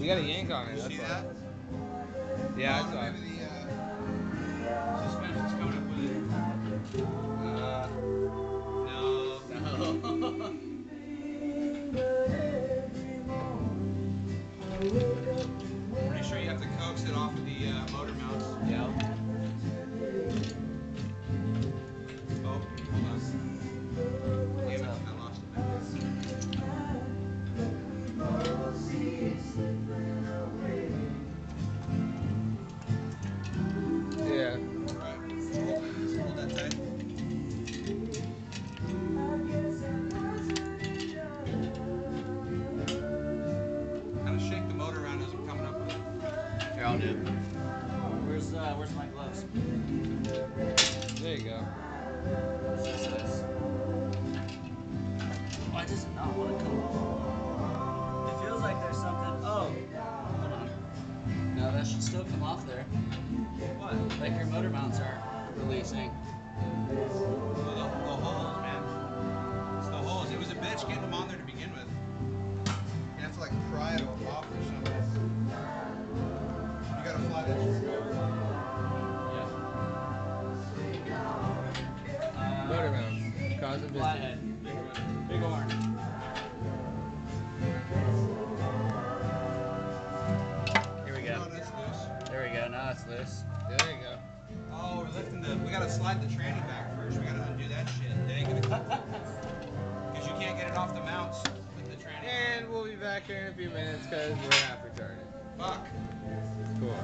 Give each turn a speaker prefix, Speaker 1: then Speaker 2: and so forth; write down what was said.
Speaker 1: got a yank on it. That's
Speaker 2: See
Speaker 1: why.
Speaker 2: that?
Speaker 1: Yeah, I saw it.
Speaker 2: Maybe the suspension's coming up with it. No. Pretty sure you have to coax it off of the motor mounts.
Speaker 1: Yeah.
Speaker 2: Oh, hold on. Damn it, I lost it.
Speaker 1: Yeah.
Speaker 2: Alright, hold that tight. Kind of shake the motor around as I'm coming up with it.
Speaker 3: Here, I'll do it. Where's my gloves?
Speaker 1: There you go.
Speaker 3: Why does it not want to come off? It feels like there's something. Oh, hold on. No, that should still come off there.
Speaker 2: What?
Speaker 3: Like your motor mounts aren't releasing.
Speaker 2: Well, the holes, man. It's the holes. It was a bitch getting them on there to begin with. You have to like pry it off or something. You got a flat edge screwdriver?
Speaker 1: Motor mounts. Causing
Speaker 3: Flathead. Big horn. Here we go.
Speaker 2: Oh, that's loose.
Speaker 3: There we go. Now it's loose.
Speaker 1: There you go.
Speaker 2: Oh, we're lifting the. We gotta slide the tranny back first. We gotta undo that shit. That ain't gonna come. Because you can't get it off the mounts with the tranny.
Speaker 1: And we'll be back here in a few minutes because we're half retarded.
Speaker 2: Fuck.
Speaker 1: Cool.